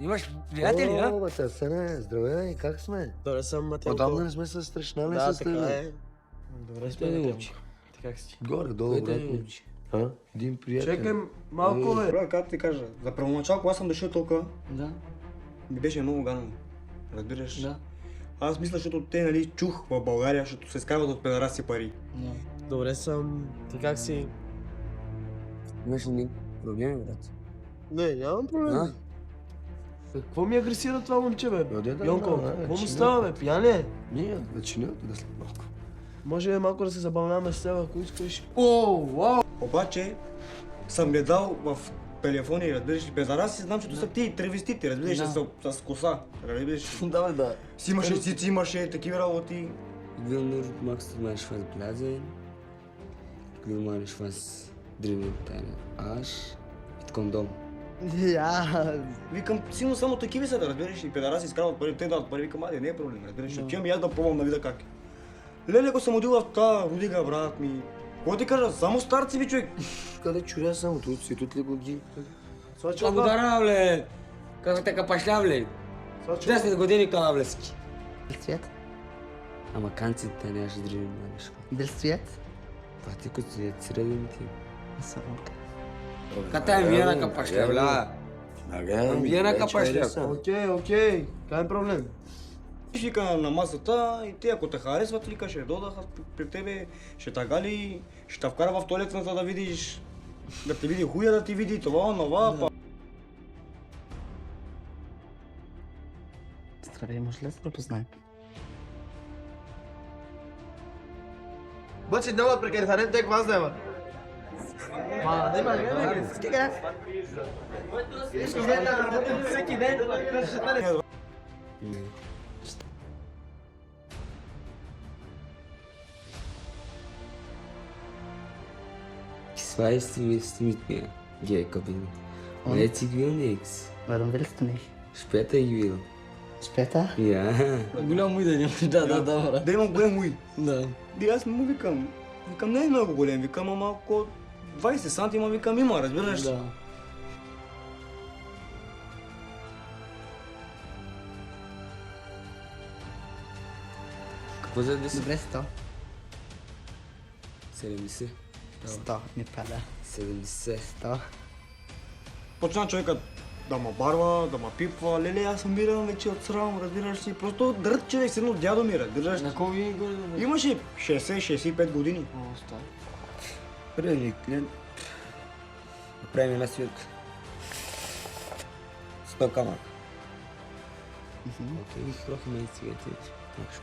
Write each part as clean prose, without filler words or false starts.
Имаш приятели, а? О, бе, Асене, здравей, как сме? Добре съм, Матилко. Отдавна не сме се срещнали Да, с така теб. е. Добре сме, Той не Матилко. учи. Ти как си? Горе-долу, Кой те брат не ми. учи? А? Един приятел. Чекай малко, бе. Бре, как ти кажа, за първоначално, когато съм дошъл тук, Да, ми беше много гадно. Разбираш? да. Аз мисля, защото те, нали, чух в България, защото се скарват от педараси пари. Да. Добре съм. Ти как си? Имаш ли проблеми, брат? Не, нямам проблем. А? Какво ми агресира това момче, бе? Да, Йонко, да, какво му чинят. става, бе? Пиян ли е? Ние, да чинят да след малко. Може малко да се забавляваме с теб, ако искаш. О, вау! Обаче, съм гледал в телефони, разбираш, педараси, знам, че са ти тревестити, разбираш, Да. с коса, разбираш. Да, бе, да. Си имаше цици, имаше такива работи. Ich will nur, magst du meinen Schwanz blasen? Ich will meinen Schwanz drinnen mit deinem Arsch mit Kondom. Викам, силно само такива са, да разбираш, и педараси изкарват пари, те дават пари, викам, айде, не е проблем, разбираш, отивам и аз да пробвам да видя как е. Леле, ако съм отил в тази родига, брат ми, какво ти кажа, само старци ви, човек. Къде чуря само тут си, тут ли боги? Am udara, ble! Kako te kapašlja, ble! 10 години калавлески. Цвет? Ама канците не ще дрижим на нещо. Дали цвет? Това ти като си е среден ти. Самолка. Ката е виена капашля, бля! Виена капашля. Окей. Кай е проблем? Вика на масата и те, ако те харесват, вика, ще додах аз при тебе, ще те гали, ще те вкара в туалетната да видиш, да ти види хуя, да ти види това, онова, па. Здравей, може ли да се препознаем? Бъче, няма прекарифарен, те какво взема? Ма, няма, няма. Стига! Искаш да работим всеки ден, да ще стане. Was weißt du, willst du mit mir, Jacobin? Und? Jetzt ich will nix. Warum willst du nicht? Später ich will. Später? Ja. Голям уй да нямаш, да. Да имам голем уй. Да. И аз му викам, не е много голем, викам, ама малко 20 сантима, викам, има, разбираш? Да. Какво за 10? Добре, 100. 70. 100 ми пада. 70. 100. Почна човекът да ма барва, да ма пипва, леле, аз умирам вече от срам, разбираш ли, просто дрът човек, си едно дядо ми, разбираш ли. На кой ви горе да бъде? Имаше 60-65 години. О, стай. Първи клиент. Направим една свирка. 100 камък. Окей, трохи ме цвети. Макшо.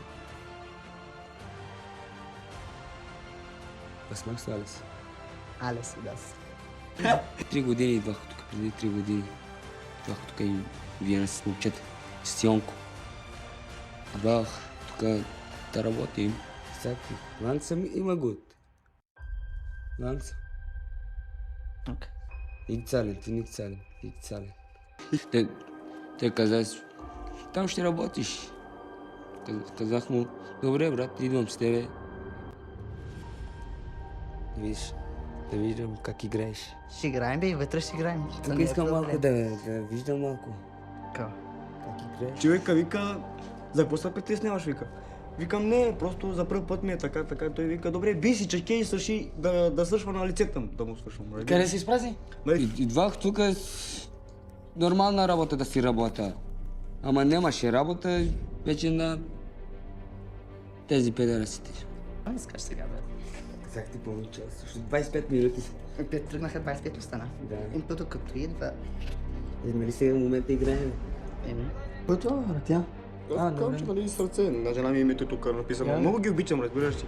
Was machst du alles? Alles das. 3 години идвах тук, преди 3 години. Идвах тук и Виена с момчета, с Йонко. Идвах тук да работим. Всякакви. Langsam immer gut. Langsam. Okay. Ich zahle, ти не цали, ти цали. Те казах, там ще работиш. Казах му, добре брат, идвам с тебе. Да виждам как играеш. Ще играем, бе, вътре ще играем. Тук искам малко да виждам малко. Какво? Как играеш. Човека вика, за какво се притесняваш, вика? Викам, не, просто за първ път ми е така. Той вика, добре, би си чеке и свърши, да свършва на лицето да му свършвам. Къде се изпрази? Нали? Идвах тук нормална работа да си работя. Ама нямаше работа вече на тези педарасите. Какво искаш сега, бе? Казах ти половин час, също 25 минути. Те тръгнаха 25 остана. Да. И тук като идва... Нали сега в момента играем? Еми, Кой това, брат, тя? Казвам, че нали сърце, на жена ми е името тук написано. Я? Много ги обичам, разбираш ли.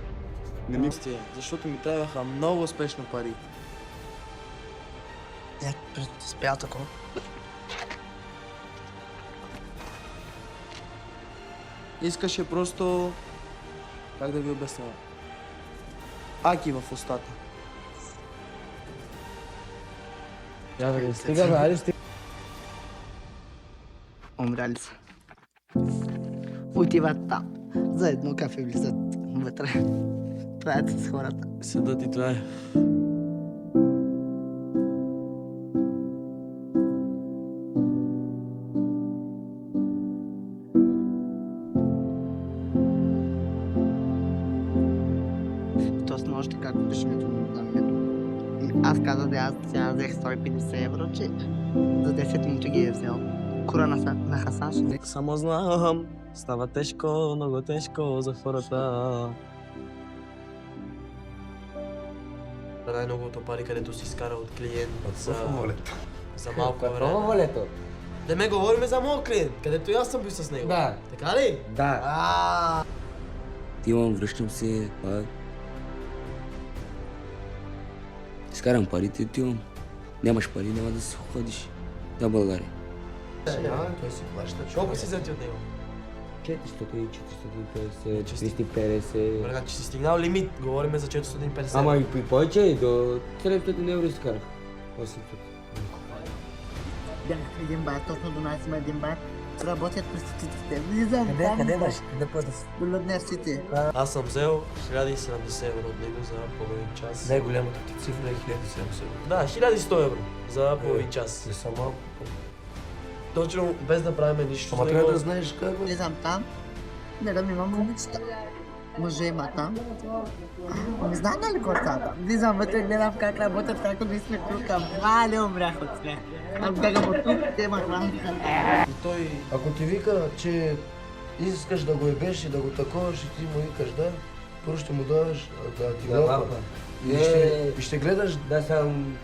Не ми... Защото ми трябваха много спешно пари. спя такова. Искаше просто... Как да ви обясня? Аки в устата. Я да ги стига, бе, айде стига. Умряли са. Отиват там. За едно кафе влизат вътре. Това е с хората. Съдът и това е. то с нощи, как беше ми за мен. Аз казах да аз сега взех 150 евро, че за 10 минути ги е взел. Кура на Хасан ще взех. Само знам, става тежко, много тежко за хората. Най-многото пари, където си изкара от клиент за малко време. волето? Да ме говорим за моят клиент, където и аз съм бил с него. Да. Така ли? Да. Отивам, връщам се, изкарам парите и отивам. Нямаш пари, няма да си ходиш на България. Той си плаща. Колко си взети от него? 400, 450, 350. Бърга, че си стигнал лимит, говорим за 450. Ама и повече, до 700 евро изкарах. 800. Бях в един бар, точно до нас има един бар. Работят проститутите. Влизам там. Къде пътя? До Людневците. Аз съм взел 1070 евро от него за половин час. Най-голямата ти цифра е 1700. Да, 1100 евро за половин час. Не съм малко. Точно без да правим нищо Ама с трябва него. да знаеш как бе. Влизам там. Гледам, имам момичета. Мъже има там. Не знам ли какво става там. Влизам вътре, гледам как работят, как ми сме тук. Вали, умрях от смех. Аз бягам от тук, те ма храниха. И той... Ако ти вика, че искаш да го ебеш и да го таковаш и ти му викаш да, първо ще му даваш да ти гълва. И ще гледаш Да съм...